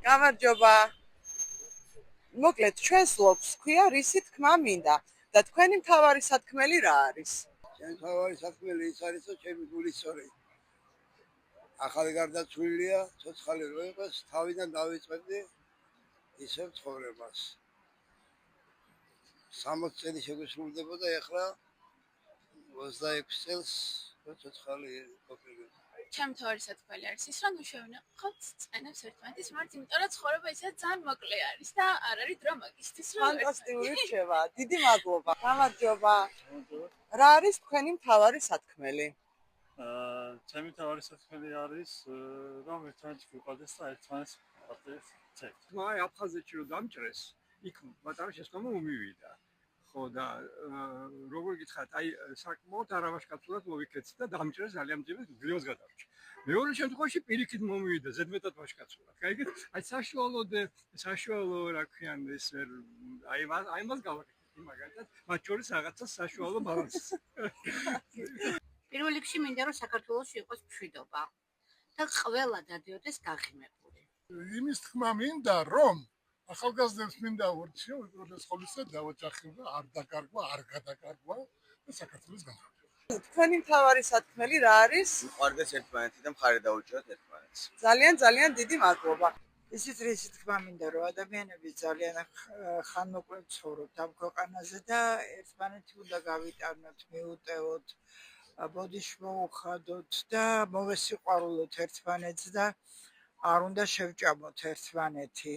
გამარჯობა. მოკლედ ჩვენს ლოგს ქვია რისი თქმა მინდა და თქვენი მთავარი სათქმელი რა არის? ჩემი მთავარი სათქმელი ის არის, რომ ჩემი გულისწორი ახალი გარდაცვლილია, ცოცხალი რო იყოს, თავიდან დავიწყებდი ისევ ცხოვრებას. 60 წელი შეგვისრულდებოდა, ეხლა 26 წელს ცოცხალი ყოფილი. ჩემი მთავარი სათქმელი არის ის, რომ ნუ შევინახოთ წენებს ერთმანეთის მიმართ, იმიტომ რომ ცხოვრება ისე ძალიან მოკლე არის და არ არის დრო მაგისთვის, რომ ფანტასტიკური რჩევა. დიდი მადლობა. გამარჯობა. რა არის თქვენი მთავარი სათქმელი? ჩემი მთავარი სათქმელი არის, რომ ერთმანეთს გვიყვარდეს და ერთმანეთს პატივს ვცემთ. აი აფხაზეთში რომ დამჭრეს, იქ პატარა შესკომა მომივიდა. ხო და როგორ გითხარით, აი საკმაოდ არავაშკაცურად მოვიქეცი და დამჭრეს ძალიან მძიმე გლივოს გადავჭი. მეორე შემთხვევაში პირიქით მომივიდა ზედმეტად ვაშკაცურად. გაიგეთ? აი საშუალო რა ქვიან ეს აი მას გავაკეთეთ მაგალითად, მათ შორის რაღაცა საშუალო ბალანსი. პირველ რიგში მინდა რომ საქართველოში იყოს მშვიდობა და ყველა დადიოდეს გაღიმებული. იმის თქმა მინდა რომ ახალგაზრდებს მინდა ურჩიო უპირველეს ყოვლისა დაოჯახება, არ დაკარგვა, არ გადაკარგვა და საქართველოს განვითარება. თქვენი მთავარი სათქმელი რა არის? ვიყვარდეს ერთმანეთი და მხარი დაუჭიროთ ერთმანეთს. ძალიან დიდი მადლობა. ისიც რისი თქმა მინდა რომ ადამიანები ძალიან ხანმოკლედ ცხოვრობთ ამ ქვეყანაზე და ერთმანეთი უნდა გავიტანოთ, მიუტევოთ, ბოდიში მოუხადოთ და მოვესიყვარულოთ ერთმანეთს და არ უნდა შევჭამოთ ერთმანეთი.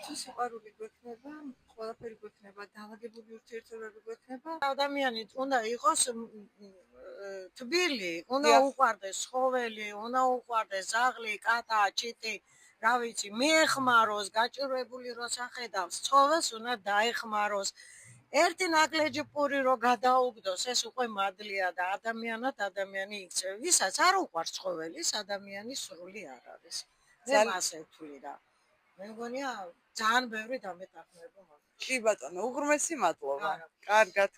თუ სიყვარული გვექნება, ყველაფერი გვექნება, დაალაგებული ურთიერთობები გვექნება. ადამიანი უნდა იყოს თბილი, უნდა უყვარდეს ცხოველი, უნდა უყვარდეს ზაღლი, კატა, ჭიტი, რა ვიცი, მიეხმაროს, გაჭირვებული როცა ახედავს, ცხოველს უნდა დაეხმაროს. ერთი ნაკლეჯი პური რო გადაუგდოს, ეს უკვე მადლია და ადამიანად ადამიანი იქცევა. ვისაც არ უყვარს ცხოველი, ის ადამიანი სრული არ არის. მე ასე ვთვლი და მე მგონია ძალიან ბევრი დამეთანხმება მაქვს. კი ბატონო, უღრმესი მადლობა. კარგად.